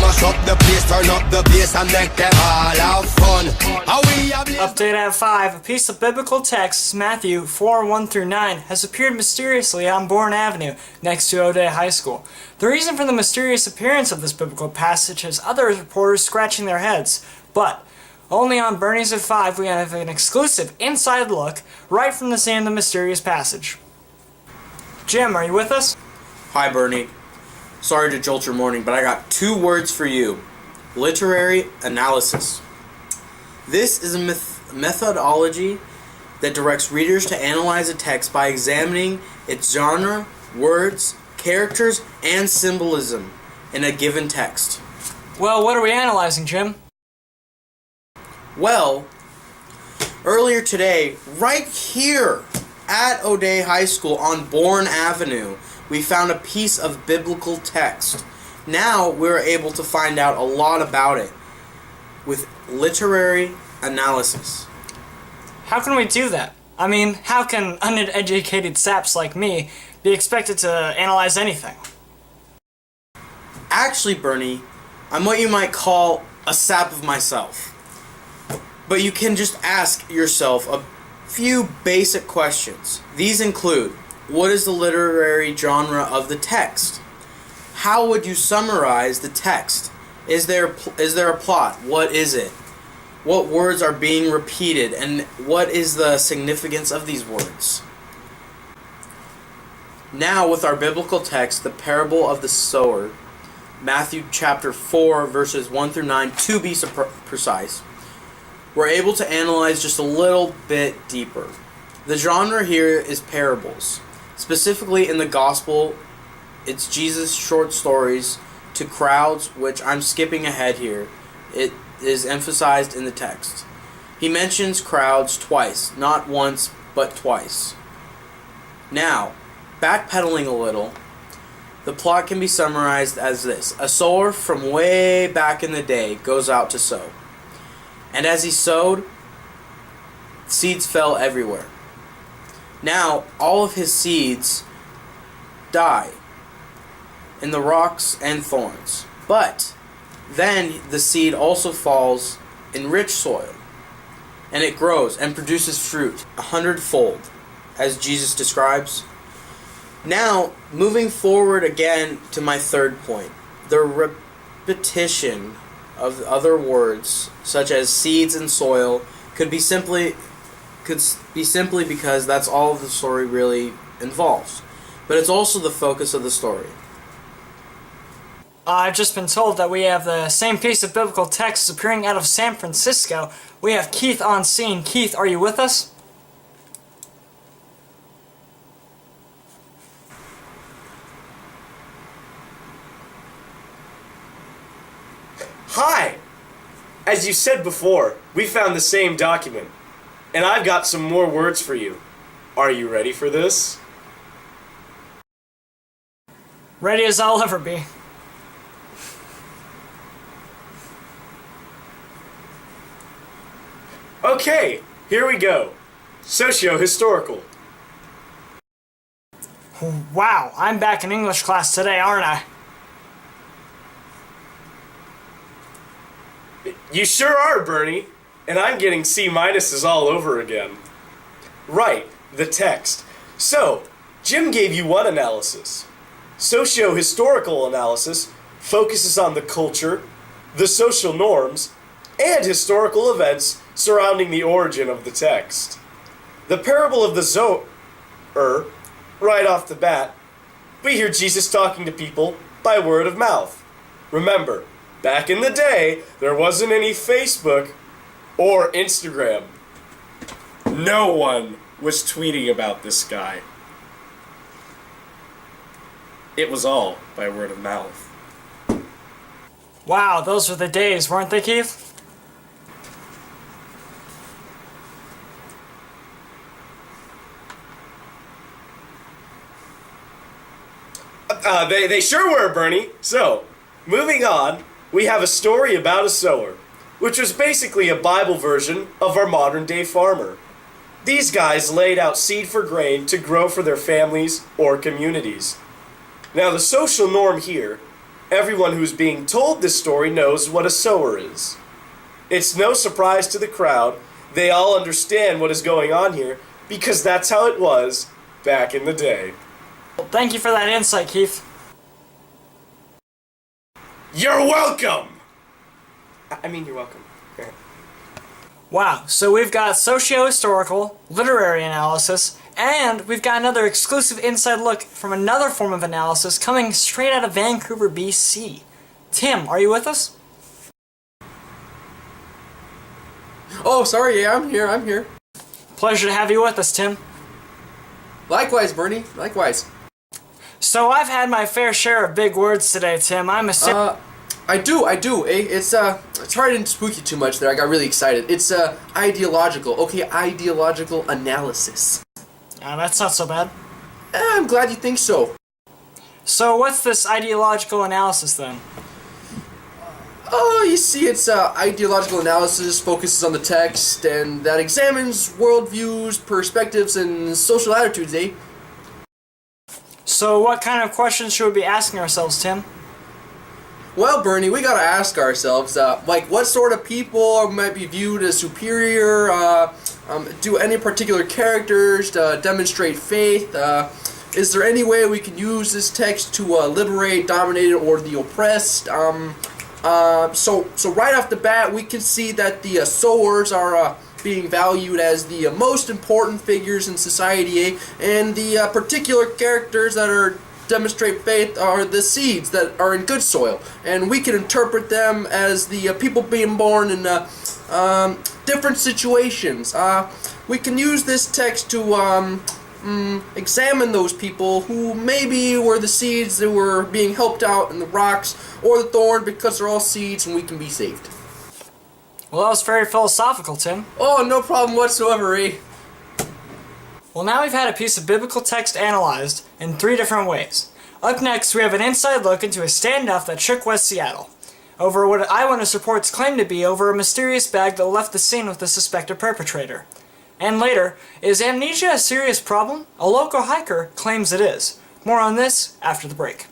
mash up the place, turn up the bass and make them all have fun. Update at 5. A piece of biblical text, Matthew 4:1-9, has appeared mysteriously on Bourne Avenue, next to O'Day High School. The reason for the mysterious appearance of this biblical passage has other reporters scratching their heads, but only on Bernie's at 5 we have an exclusive inside look right from the scene of the mysterious passage. Jim, are you with us? Hi, Bernie. Sorry to jolt your morning, but I got 2 words for you. Literary analysis. This is a methodology that directs readers to analyze a text by examining its genre, words, characters, and symbolism in a given text. Well, what are we analyzing, Jim? Well, earlier today, right here at O'Day High School on Bourne Avenue, we found a piece of biblical text. Now we're able to find out a lot about it with literary analysis. How can we do that? I mean, how can uneducated saps like me be expected to analyze anything? Actually, Bernie, I'm what you might call a sap of myself. But you can just ask yourself a few basic questions. These include, what is the literary genre of the text? How would you summarize the text? Is there a plot? What is it? What words are being repeated, and what is the significance of these words? Now, with our biblical text, the parable of the sower, Matthew chapter 4, verses 1-9, to be precise, we're able to analyze just a little bit deeper. The genre here is parables. Specifically in the gospel, it's Jesus' short stories to crowds, which I'm skipping ahead here. It is emphasized in the text. He mentions crowds twice, not once, but twice. Now, backpedaling a little, the plot can be summarized as this. A sower from way back in the day goes out to sow. And as he sowed, seeds fell everywhere. Now, all of his seeds die in the rocks and thorns. But then the seed also falls in rich soil, and it grows and produces fruit 100-fold, as Jesus describes. Now, moving forward again to my third point, the repetition of other words, such as seeds and soil, could be simply because that's all the story really involves. But it's also the focus of the story. I've just been told that we have the same piece of biblical text appearing out of San Francisco. We have Keith on scene. Keith, are you with us? Hi! As you said before, we found the same document. And I've got some more words for you. Are you ready for this? Ready as I'll ever be. Okay, here we go. Socio-historical. Wow, I'm back in English class today, aren't I? You sure are, Bernie. And I'm getting C-minuses all over again. Right, the text. So, Jim gave you one analysis. Socio-historical analysis focuses on the culture, the social norms, and historical events surrounding the origin of the text. The parable of the sower, right off the bat, we hear Jesus talking to people by word of mouth. Remember, back in the day, there wasn't any Facebook or Instagram. No one was tweeting about this guy. It was all by word of mouth. Wow, those were the days, weren't they, Keith? They sure were, Bernie. So, moving on, we have a story about a sower, which was basically a Bible version of our modern day farmer. These guys laid out seed for grain to grow for their families or communities. Now, the social norm here Everyone who's being told this story knows what a sower is. It's no surprise to the crowd. They all understand what is going on here because that's how it was back in the day. Well, thank you for that insight, Keith. You're welcome! You're welcome. Wow, so we've got socio-historical, literary analysis, and we've got another exclusive inside look from another form of analysis coming straight out of Vancouver, BC. Tim, are you with us? Oh, sorry, yeah, I'm here. Pleasure to have you with us, Tim. Likewise, Bernie, likewise. So I've had my fair share of big words today, Tim. I'm a I do, It's sorry I didn't spook you too much there. I got really excited. It's, ideological. Okay, ideological analysis. That's not so bad. I'm glad you think so. So what's this ideological analysis then? Oh, you see, it's, ideological analysis focuses on the text, and that examines worldviews, perspectives, and social attitudes, eh? So what kind of questions should we be asking ourselves, Tim? Well, Bernie, we gotta ask ourselves, what sort of people might be viewed as superior? Do any particular characters demonstrate faith? Is there any way we can use this text to liberate dominated or the oppressed? So right off the bat, we can see that the sowers are being valued as the most important figures in society, eh? And the particular characters that are demonstrate faith are the seeds that are in good soil, and we can interpret them as the people being born in different situations. We can use this text to examine those people who maybe were the seeds that were being helped out in the rocks or the thorn, because they're all seeds and we can be saved. Well, that was very philosophical, Tim. Oh, no problem whatsoever, eh? Well, now we've had a piece of biblical text analyzed in 3 different ways. Up next, we have an inside look into a standoff that shook West Seattle over what Eyewitness reports claim to be over a mysterious bag that left the scene with the suspected perpetrator. And later, is amnesia a serious problem? A local hiker claims it is. More on this after the break.